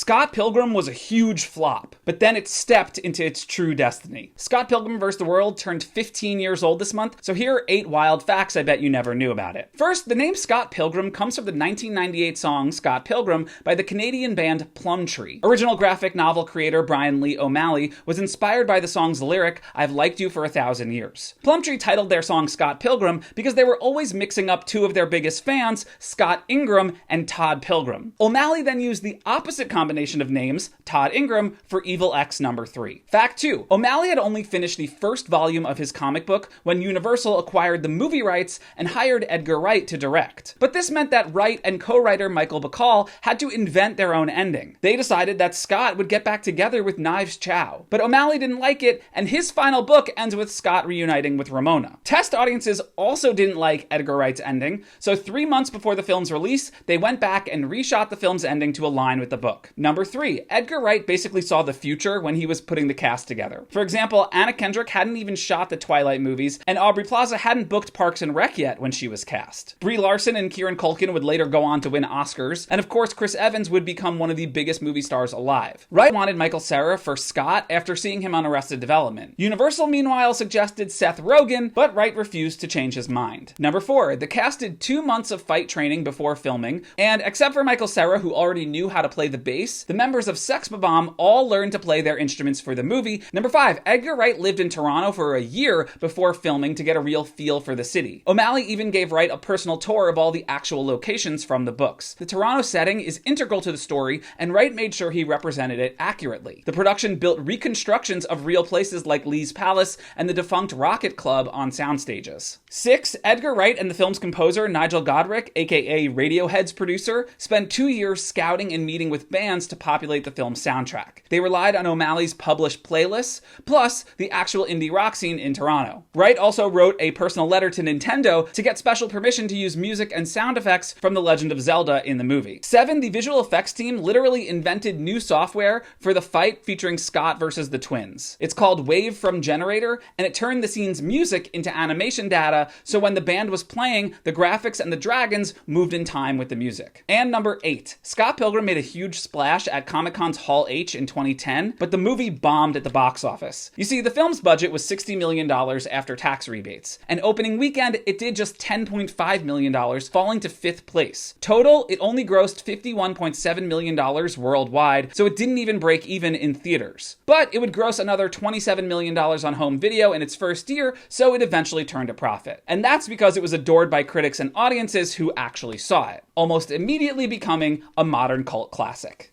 Scott Pilgrim was a huge flop, but then it stepped into its true destiny. Scott Pilgrim vs. the World turned 15 years old this month, so here are 8 wild facts I bet you never knew about it. First, the name Scott Pilgrim comes from the 1998 song Scott Pilgrim by the Canadian band Plumtree. Original graphic novel creator Bryan Lee O'Malley was inspired by the song's lyric, "I've liked you for 1,000 years." Plumtree titled their song Scott Pilgrim because they were always mixing up 2 of their biggest fans, Scott Ingram and Todd Pilgrim. O'Malley then used the opposite combination of names, Todd Ingram, for Evil X number 3. Fact 2. O'Malley had only finished the first volume of his comic book when Universal acquired the movie rights and hired Edgar Wright to direct. But this meant that Wright and co-writer Michael Bacall had to invent their own ending. They decided that Scott would get back together with Knives Chow. But O'Malley didn't like it, and his final book ends with Scott reuniting with Ramona. Test audiences also didn't like Edgar Wright's ending, so 3 months before the film's release, they went back and reshot the film's ending to align with the book. Number 3. Edgar Wright basically saw the future when he was putting the cast together. For example, Anna Kendrick hadn't even shot the Twilight movies, and Aubrey Plaza hadn't booked Parks and Rec yet when she was cast. Brie Larson and Kieran Culkin would later go on to win Oscars, and of course Chris Evans would become one of the biggest movie stars alive. Wright wanted Michael Cera for Scott after seeing him on Arrested Development. Universal, meanwhile, suggested Seth Rogen, but Wright refused to change his mind. Number 4. The cast did 2 months of fight training before filming, and except for Michael Cera, who already knew how to play the bass, the members of Sex Bob-omb all learned to play their instruments for the movie. Number 5. Edgar Wright lived in Toronto for a year before filming to get a real feel for the city. O'Malley even gave Wright a personal tour of all the actual locations from the books. The Toronto setting is integral to the story, and Wright made sure he represented it accurately. The production built reconstructions of real places like Lee's Palace and the defunct Rocket Club on sound stages. 6. Edgar Wright and the film's composer Nigel Godrich, aka Radiohead's producer, spent 2 years scouting and meeting with bands to populate the film's soundtrack. They relied on O'Malley's published playlists, plus the actual indie rock scene in Toronto. Wright also wrote a personal letter to Nintendo to get special permission to use music and sound effects from The Legend of Zelda in the movie. 7. The visual effects team literally invented new software for the fight featuring Scott versus the twins. It's called Wave from Generator, and it turned the scene's music into animation data, so when the band was playing, the graphics and the dragons moved in time with the music. And number 8. Scott Pilgrim made a huge splash at Comic-Con's Hall H in 2010, but the movie bombed at the box office. You see, the film's budget was $60 million after tax rebates, and opening weekend, it did just $10.5 million, falling to 5th place. Total, it only grossed $51.7 million worldwide, so it didn't even break even in theaters. But it would gross another $27 million on home video in its first year, so it eventually turned a profit. And that's because it was adored by critics and audiences who actually saw it, almost immediately becoming a modern cult classic.